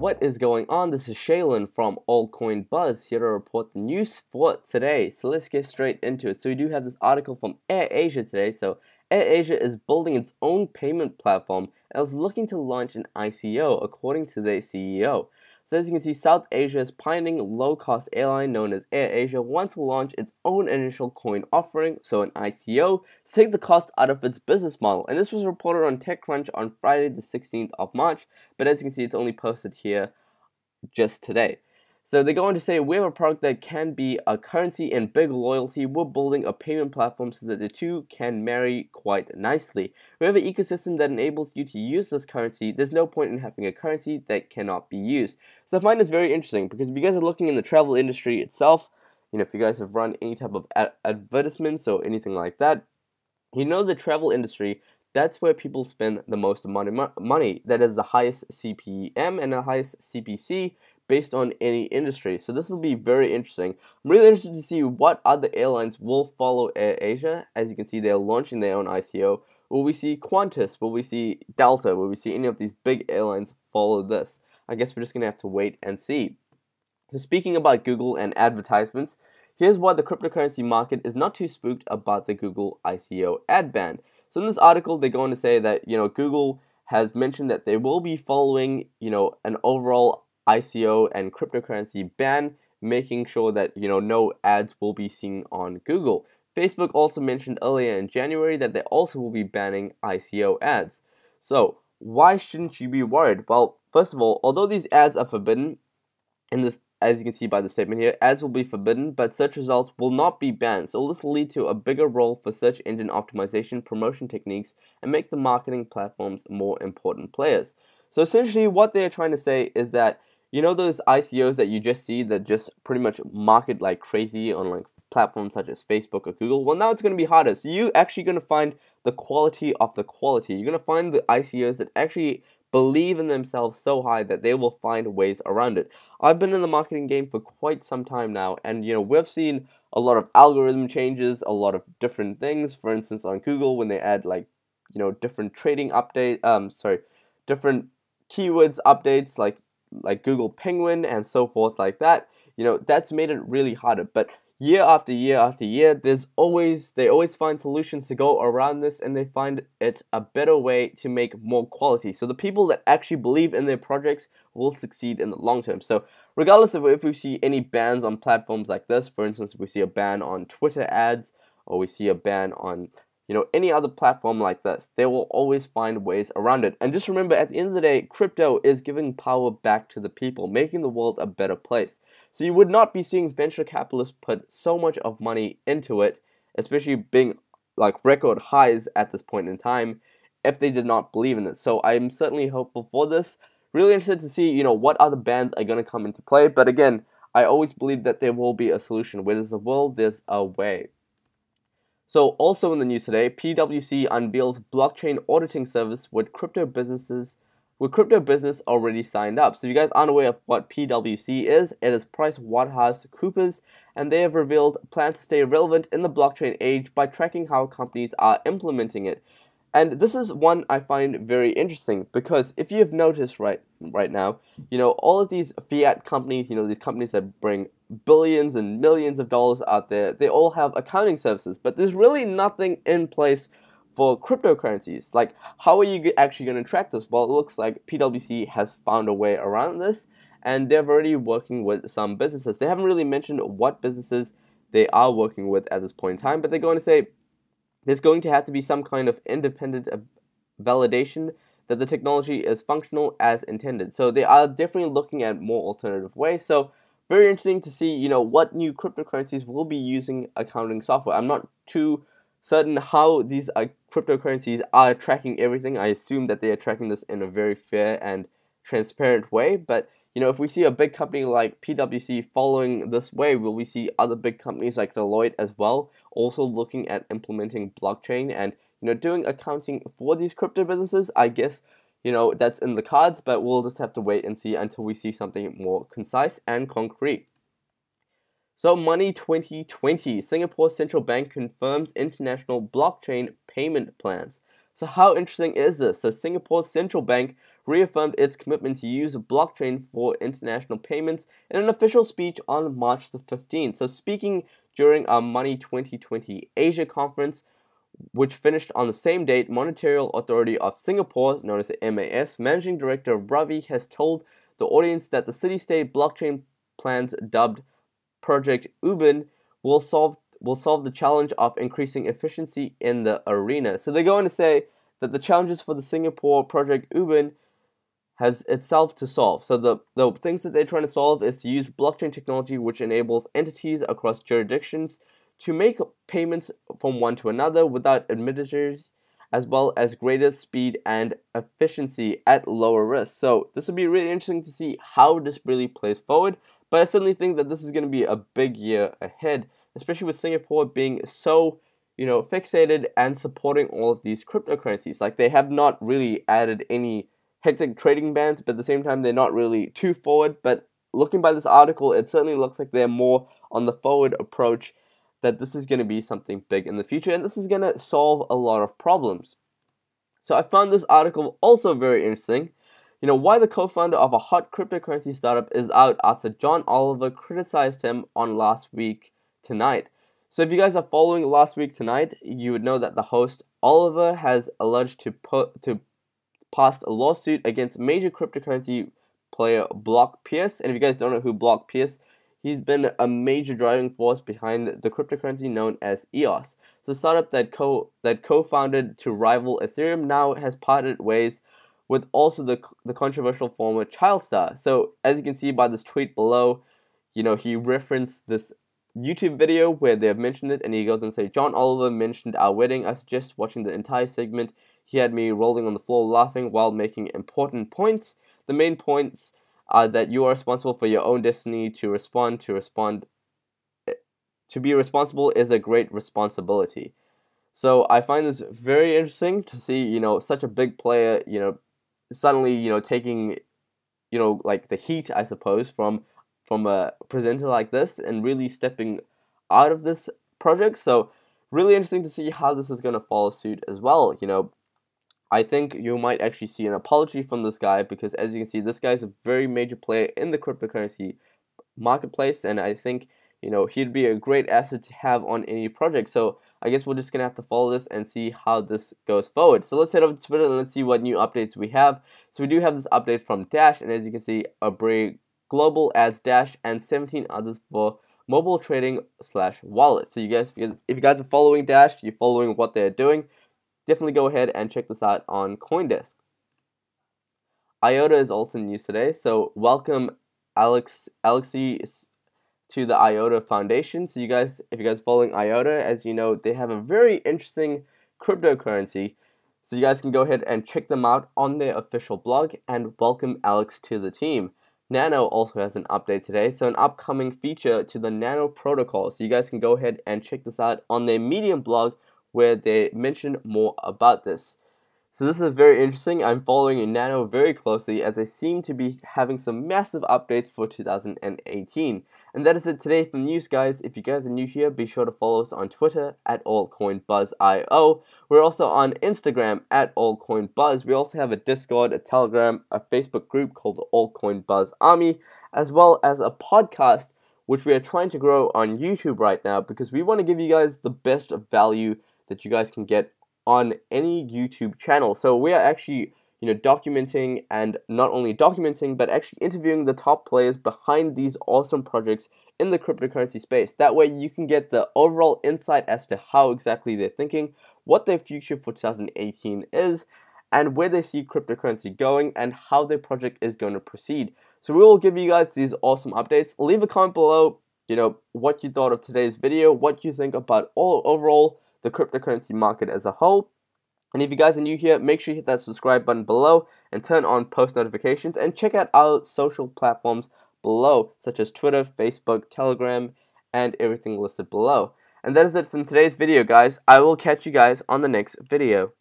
What is going on? This is Shaylin from Altcoin Buzz here to report the news for today. So let's get straight into it. So we do have this article from AirAsia today. So AirAsia is building its own payment platform and is looking to launch an ICO according to their CEO. So as you can see, South Asia's pioneering low-cost airline known as AirAsia wants to launch its own initial coin offering, so an ICO, to take the cost out of its business model. And this was reported on TechCrunch on Friday the 16th of March, but as you can see, it's only posted here just today. So they go on to say, we have a product that can be a currency and big loyalty. We're building a payment platform so that the two can marry quite nicely. We have an ecosystem that enables you to use this currency. There's no point in having a currency that cannot be used. So I find this very interesting because if you guys are looking in the travel industry itself, if you guys have run any type of advertisements or anything like that, the travel industry, that's where people spend the most money. That is the highest CPM and the highest CPC based on any industry. So this will be very interesting. I'm really interested to see what other airlines will follow AirAsia. As you can see, they're launching their own ICO. Will we see Qantas? Will we see Delta? Will we see any of these big airlines follow this? I guess we're just going to have to wait and see. So speaking about Google and advertisements, here's why the cryptocurrency market is not too spooked about the Google ICO ad ban. So in this article, they go on to say that, Google has mentioned that they will be following, an overall ICO and cryptocurrency ban, making sure that, no ads will be seen on Google. Facebook also mentioned earlier in January that they also will be banning ICO ads. So why shouldn't you be worried? Well, first of all, although these ads are forbidden, in this, as you can see by the statement here, ads will be forbidden, but search results will not be banned. So this will lead to a bigger role for search engine optimization, promotion techniques, and make the marketing platforms more important players. So essentially what they're trying to say is that, those ICOs that you just see that just pretty much market like crazy on like platforms such as Facebook or Google, well, now it's going to be harder. So you're actually going to find the quality of the quality. You're going to find the ICOs that actually believe in themselves so high that they will find ways around it. I've been in the marketing game for quite some time now, and we've seen a lot of algorithm changes, a lot of different things. For instance, on Google, when they add like different trading different keywords updates like Google Penguin and so forth like that, that's made it really harder. But year after year after year, they always find solutions to go around this, and they find it a better way to make more quality. So the people that actually believe in their projects will succeed in the long term. So regardless of if we see any bans on platforms like this, for instance, if we see a ban on Twitter ads, or we see a ban on any other platform like this, they will always find ways around it. And just remember, at the end of the day, crypto is giving power back to the people, making the world a better place. So you would not be seeing venture capitalists put so much of money into it, especially being like record highs at this point in time, if they did not believe in it. So I'm certainly hopeful for this. Really interested to see, what other bans are going to come into play. But again, I always believe that there will be a solution. Where there's a will, there's a way. So also in the news today, PwC unveils blockchain auditing service with crypto business already signed up. So if you guys aren't aware of what PwC is, it is PricewaterhouseCoopers, and they have revealed plans to stay relevant in the blockchain age by tracking how companies are implementing it. And this is one I find very interesting because if you have noticed right now, all of these fiat companies, these companies that bring billions and millions of dollars out there, they all have accounting services, but there's really nothing in place for cryptocurrencies. Like, how are you actually going to track this? Well, it looks like PwC has found a way around this, and they're already working with some businesses. They haven't really mentioned what businesses they are working with at this point in time, but they're going to say there's going to have to be some kind of independent validation that the technology is functional as intended. So they are definitely looking at more alternative ways. So very interesting to see, what new cryptocurrencies will be using accounting software. I'm not too certain how these cryptocurrencies are tracking everything. I assume that they are tracking this in a very fair and transparent way. But, if we see a big company like PwC following this way, will we see other big companies like Deloitte as well also looking at implementing blockchain and, doing accounting for these crypto businesses? I guess, that's in the cards, but we'll just have to wait and see until we see something more concise and concrete. So Money 2020, Singapore Central Bank confirms international blockchain payment plans. So how interesting is this? So Singapore's central bank reaffirmed its commitment to use blockchain for international payments in an official speech on March the 15th. So speaking during our Money 2020 Asia conference, which finished on the same date, Monetary Authority of Singapore, known as the MAS, Managing Director Ravi has told the audience that the city-state blockchain plans, dubbed Project Ubin, will solve the challenge of increasing efficiency in the arena. So they're going to say that the challenges for the Singapore Project Ubin has itself to solve. So the things that they're trying to solve is to use blockchain technology, which enables entities across jurisdictions to make payments from one to another without intermediaries, as well as greater speed and efficiency at lower risk. So this will be really interesting to see how this really plays forward, but I certainly think that this is going to be a big year ahead, especially with Singapore being so, fixated and supporting all of these cryptocurrencies. Like, they have not really added any hectic trading bans, but at the same time, they're not really too forward. But looking by this article, it certainly looks like they're more on the forward approach, that this is going to be something big in the future, and this is going to solve a lot of problems. So I found this article also very interesting. Why the co-founder of a hot cryptocurrency startup is out after John Oliver criticized him on Last Week Tonight. So if you guys are following Last Week Tonight, you would know that the host Oliver has alleged to pass a lawsuit against major cryptocurrency player Block Pierce. And if you guys don't know who Block Pierce, he's been a major driving force behind the cryptocurrency known as EOS. So the startup that co-founded to rival Ethereum now has parted ways with also the controversial former child star. So as you can see by this tweet below, he referenced this YouTube video where they have mentioned it, and he goes and say, John Oliver mentioned our wedding. I suggest watching the entire segment. He had me rolling on the floor laughing while making important points. The main points are that you are responsible for your own destiny. To be responsible is a great responsibility. So I find this very interesting to see, such a big player, suddenly, taking, like the heat, I suppose, from a presenter like this and really stepping out of this project. So really interesting to see how this is going to follow suit as well. I think you might actually see an apology from this guy, because as you can see, this guy is a very major player in the cryptocurrency marketplace, and I think he'd be a great asset to have on any project. So I guess we're just gonna have to follow this and see how this goes forward. So let's head over to Twitter and let's see what new updates we have. So we do have this update from Dash, and as you can see, Abray Global adds Dash and 17 others for mobile trading / wallet. So you guys, if you guys are following Dash, you're following what they're doing, definitely go ahead and check this out on CoinDesk. IOTA is also in news today, so welcome Alexei to the IOTA Foundation. So if you guys are following IOTA, as you know, they have a very interesting cryptocurrency. So you guys can go ahead and check them out on their official blog, and welcome Alex to the team. Nano also has an update today, so an upcoming feature to the Nano protocol. So you guys can go ahead and check this out on their Medium blog, where they mention more about this. So this is very interesting. I'm following Nano very closely, as they seem to be having some massive updates for 2018. And that is it today from news, guys. If you guys are new here, be sure to follow us on Twitter at altcoinbuzzio. We're also on Instagram at altcoinbuzz. We also have a Discord, a Telegram, a Facebook group called the Altcoin Buzz Army, as well as a podcast, which we are trying to grow on YouTube right now, because we want to give you guys the best value that you guys can get on any YouTube channel. So we are actually, documenting, and not only documenting, but actually interviewing the top players behind these awesome projects in the cryptocurrency space. That way you can get the overall insight as to how exactly they're thinking, what their future for 2018 is, and where they see cryptocurrency going, and how their project is going to proceed. So we will give you guys these awesome updates. Leave a comment below, what you thought of today's video, what you think about overall the cryptocurrency market as a whole. And if you guys are new here, make sure you hit that subscribe button below and turn on post notifications, and check out our social platforms below, such as Twitter, Facebook, Telegram, and everything listed below. And that is it from today's video, guys. I will catch you guys on the next video.